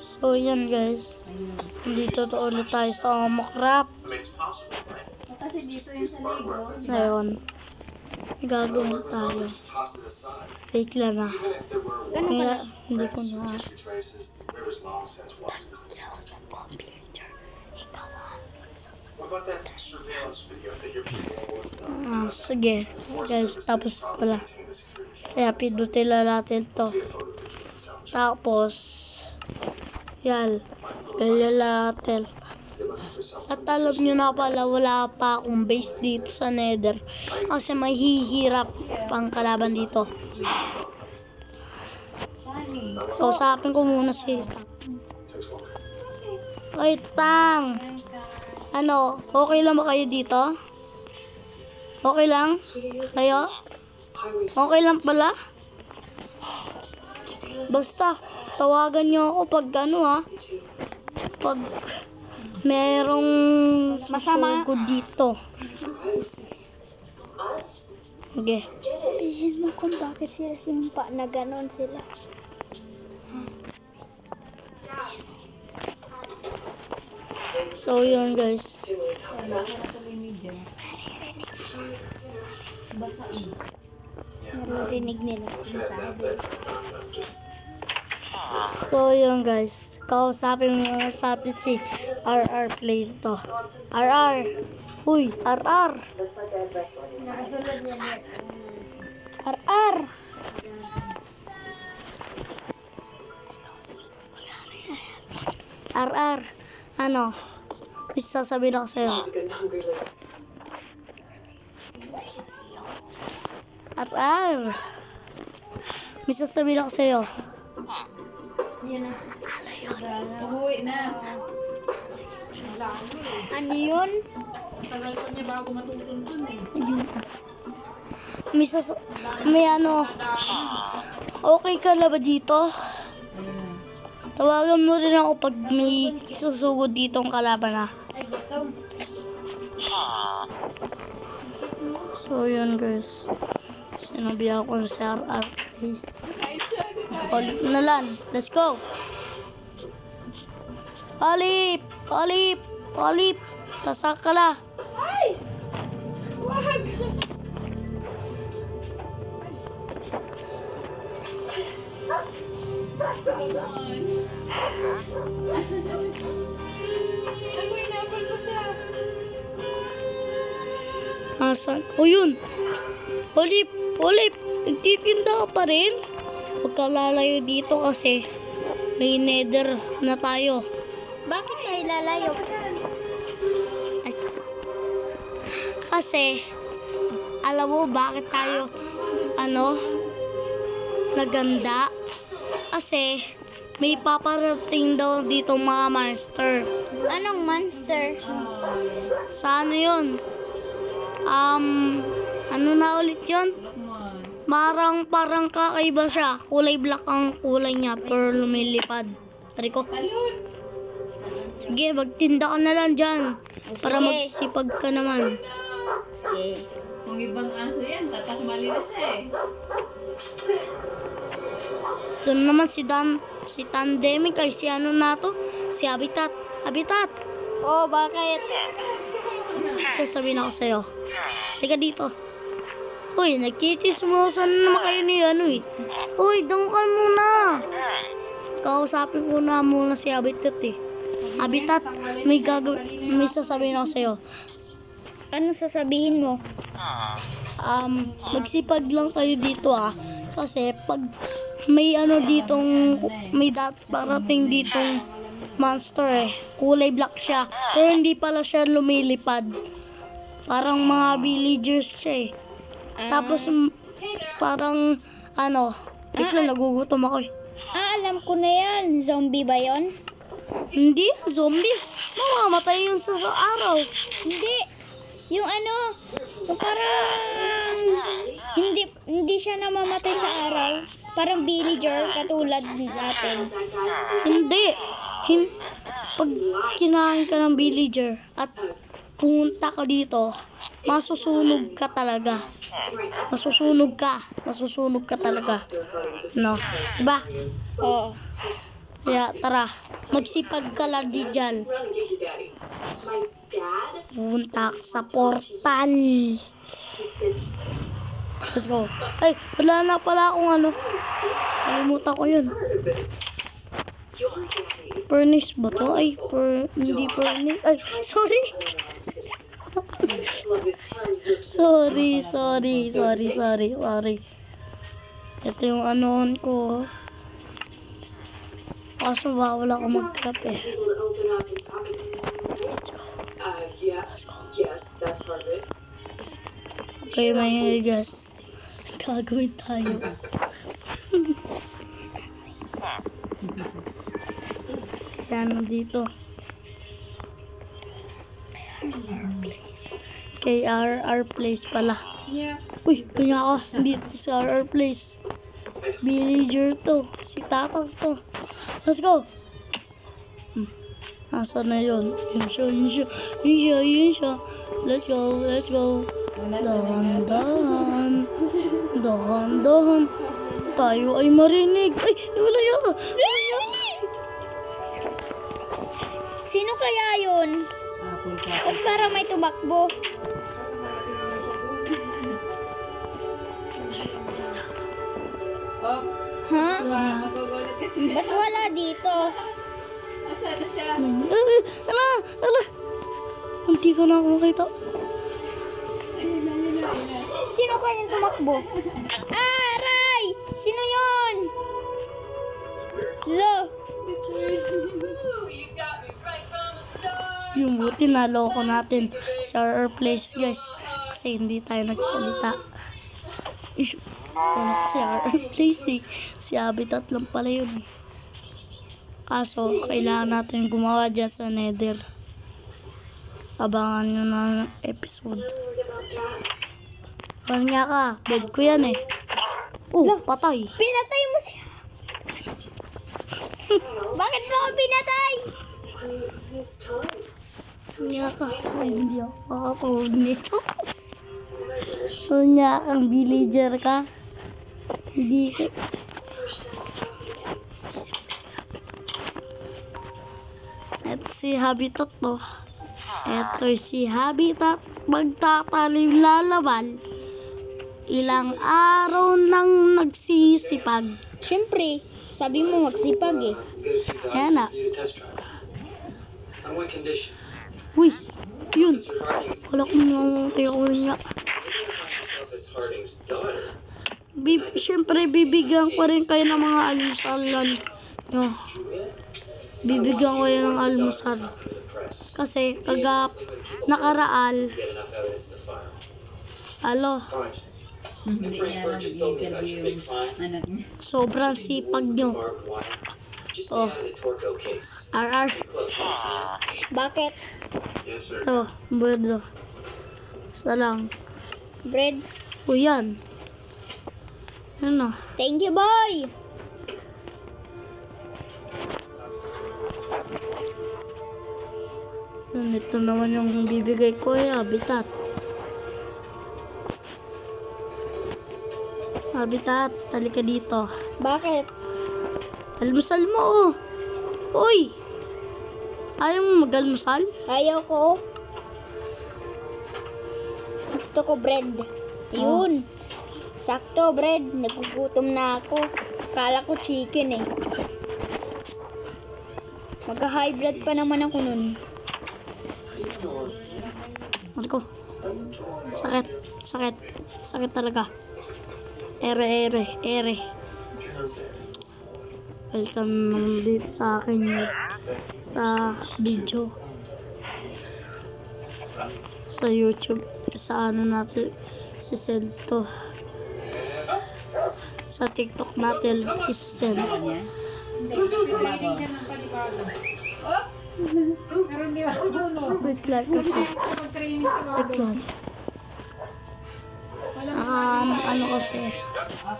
So yan guys, dito to ulit tayo sa Mocrap. Kasi dito yung sa Lego. Ngayon, gagawin tayo. Wait lang na. Kaya hindi ko na. Sige guys, tapos pala. Kaya pindutin lang natin to. Tapos yan, ganyan natin. At alam nyo na pala, wala pa akong base dito sa Nether kasi mahihirap pang kalaban dito. So usapin ko muna si Tang. Oy Tang, ano, okay lang ba kayo dito? Okay lang? Kayo? Okay lang pala? Basta tawagan nyo ako pag ano ha, pag merong susugod dito. Okay. Sabihin mo kung bakit sila sumpa na ganon sila. So yun guys. Naririnig nila sinasabi. So yun guys, kausapin mo natin si RR Plays to. RR! Uy! RR! Nakasunod niya net. RR! RR! Ano? May sasabihin ako sa'yo. RR! May sasabihin ako sa'yo. Yan na. Umuwi na. Ano yun? Tagal pa niya bago matutuntun eh. May ano, okay ka na ba dito? Tawagan mo rin ako pag may susugod ditong kalaban na. Ay, gutom. So yun guys, sinabihan ko si RR please. Olip na lang, let's go. Olip! Olip! Olip! Tasak ka na. Ay! Wag! Amoy na pa siya. Asan? O yun! Olip! Olip! Nagtitinda ka pa rin? Huwag ka lalayo dito kasi may Nether na tayo. Bakit tayo lalayo? Ay. Kasi alam mo bakit tayo naganda? Kasi may paparating daw dito mga monster. Anong monster? Sa ano yun? Ano na ulit yun? Parang kakaiba siya. Kulay black ang kulay niya pero lumilipad. Tari ko. Sige, magtinda ka na lang dyan. Para Sige. magsipag ka naman. Sige. Kung ibang aso yan, tatas mali na siya eh. Doon naman si Tandemic ay si ano na to? Si Habitat. Habitat! Oh, bakit? Sasabihin ako sa'yo. Teka dito. Uy, nagtitismosan na naman kayo ni ano eh. Uy, doon ka muna. Kausapin ko na muna si Habitat eh. Habitat, may sasabihin ako sa'yo. Ano sasabihin mo? Magsipag lang kayo dito ah. Kasi pag may parating ditong monster eh. Kulay black siya. Pero hindi pala siya lumilipad. Parang mga villagers siya eh. Tapos parang wait lang, nagugutom ako eh. Alam ko na yan. Zombie ba yon? Hindi, zombie. Mamamatay yun sa araw. Hindi. Yung yung parang hindi siya namamatay sa araw. Parang villager katulad sa atin. Hindi. Pag kinain ka ng villager at pumunta ka dito, masusunog ka talaga. Masusunog ka talaga. No? Diba? Oo. Kaya tara. Magsipag ka lagi dyan. Renegade your daddy. My dad? Punta ka sa portal. Let's go. Ay, wala na pala akong ano. Nalimutan ko yun. Your daddy is Furnace ba to? Ay, hindi furnace. Ay, sorry. love this town deserves Sorry. Ito yung anoon ko. Kaso wala ako magkape. people to open up and pocket things. Yeah. Yes, that's part of it. Okay, may guys. Gagawin tayo. Yan, dito. KRR Place pala. Yeah. Uy, kanya ako. Dito sa RR Place. Villager to. Si Tatang to. Let's go. Nasaan na yun? Yun siya. Let's go. Dahan-dahan. Tayo ay marinig. Ay, wala yan. Sino kaya yun? Ba't parang may tumakbo? Oh, Ha? magugulat kasi. Ba't wala dito? Asan na siya? Ala. Hindi ko na ako makita. Ayun na. Sino kayang tumakbo? Aray! Sino yun? Zo! Yung buti naloko natin sa RR Place, guys. Kasi hindi tayo nagsalita. Ish, si RR Place eh. Si Habitat lang pala yun eh. Kaso, kailangan natin gumawa dyan sa Nether. Abangan nyo na ng episode. Kanya ka, bed ko yan eh. Patay. Pinatay mo siya! Bakit mo ako pinatay? It's time. Kanya ka. Ay, hindi ako makakawag nito. Kanya kang villager ka. Hindi ka. Ito si Habitat to. Ito si Habitat. Magtatalim lalabal. Ilang araw nang nagsisipag. Siyempre, sabi mo magsipag eh. Ayan na. On one condition. Uy, yun. Mr. Harding's Wala ko nang tayo niya. yourself as Harding's daughter. Siyempre, bibigyan ko rin kayo ng mga almusalan. No. Bibigyan ko yun ng almusal. Press. Kasi, nakaraal. Get enough evidence to file. Alo, Fine. Hindi Frank niya Bird just told me about your big find. anak niya. sobrang sipag nyo. Barbed wire. Just Oh. stay out of the Torco case. RR, Too close, you understand? Bakit? Yes, sir. ito, birdo. Isa lang. Bread? O yan. Ano? Thank you, boy! Ito naman yung bibigay ko yung Habitat. Habitat, talika dito. Bakit? Almusal mo oh. Uy! Ayaw mo mag-almusal? Ayaw ko. Gusto ko bread. Yun. Sakto, bread. Nagugutom na ako. Kala ko chicken eh. Magka-high blood pa naman ako nun. Marco. Sakit talaga. Ere. Welcome naman dito sa akin sa video. Sa YouTube. Sa ano natin. Si send to. Sa TikTok natin. Is-send. Niya. Training ka ng panibago. Meron di ba? Wait lang kasi. Mag-training sa mga Wait lang. Ano kasi.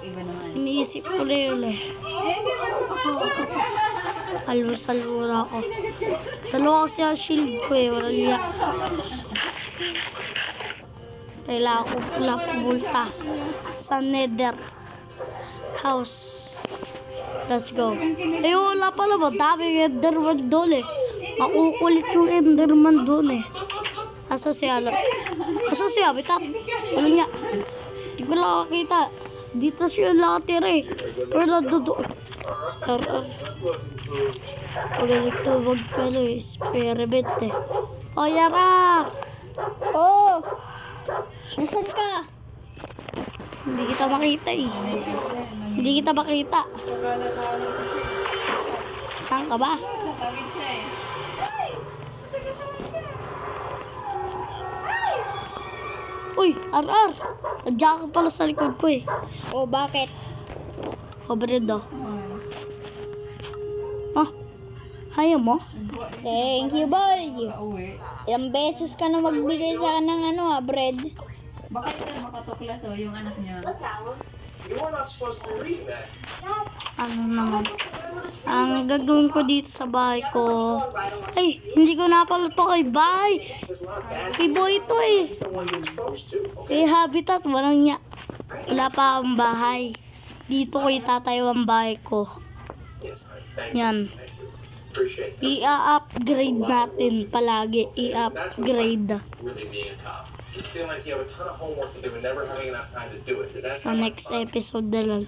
Iba naman. Iniisip ko rin eh. Almusal muna ako. Dalawa kasi ang shield ko eh. Wala liya. Kailangan ko pula pubulta sa Nether house. Let's go. Eh, wala pala ba? Daming Enderman doon eh. Makukulit yung Enderman doon eh. Asa si Alan? Asa si Habitat? Wala nga. Hindi ko lang nakakita. Dito siya nakatira eh. Wala doon. Pagalit to magkano eh. Experiment eh. O, Yarak! Oh! Nasaan ka? Hindi kita makita eh. Hindi kita makita. Saan ka ba? Tatawid siya eh. Uy, Ar. Nandiyan ka pala sa likod ko eh. Oh, bakit? Kabred ah. Ah, ayaw mo? Thank you, boy. Pauwi. Ilang beses ka na magbigay sa ng bread. Bakit yan makatuklas o yung anak niya? You are not supposed to be reading that. Ano naman? Ang gagawin ko dito sa bahay ko. Ay, hindi ko na pala to kay bahay. There's a lot of bad Kay boy to eh. things that we're exposed to. Kay Okay. Habitat, walang niya. Wala pa ang bahay. Dito ko itatayo ang bahay ko. Yes, honey. Thank you. Yan. Thank you. Appreciate that. I-upgrade natin palagi. I-upgrade. Really being a cop. You feel like you have a ton of homework to do and never having enough time to do it. Does that Sa sound like next fun? episode na lang.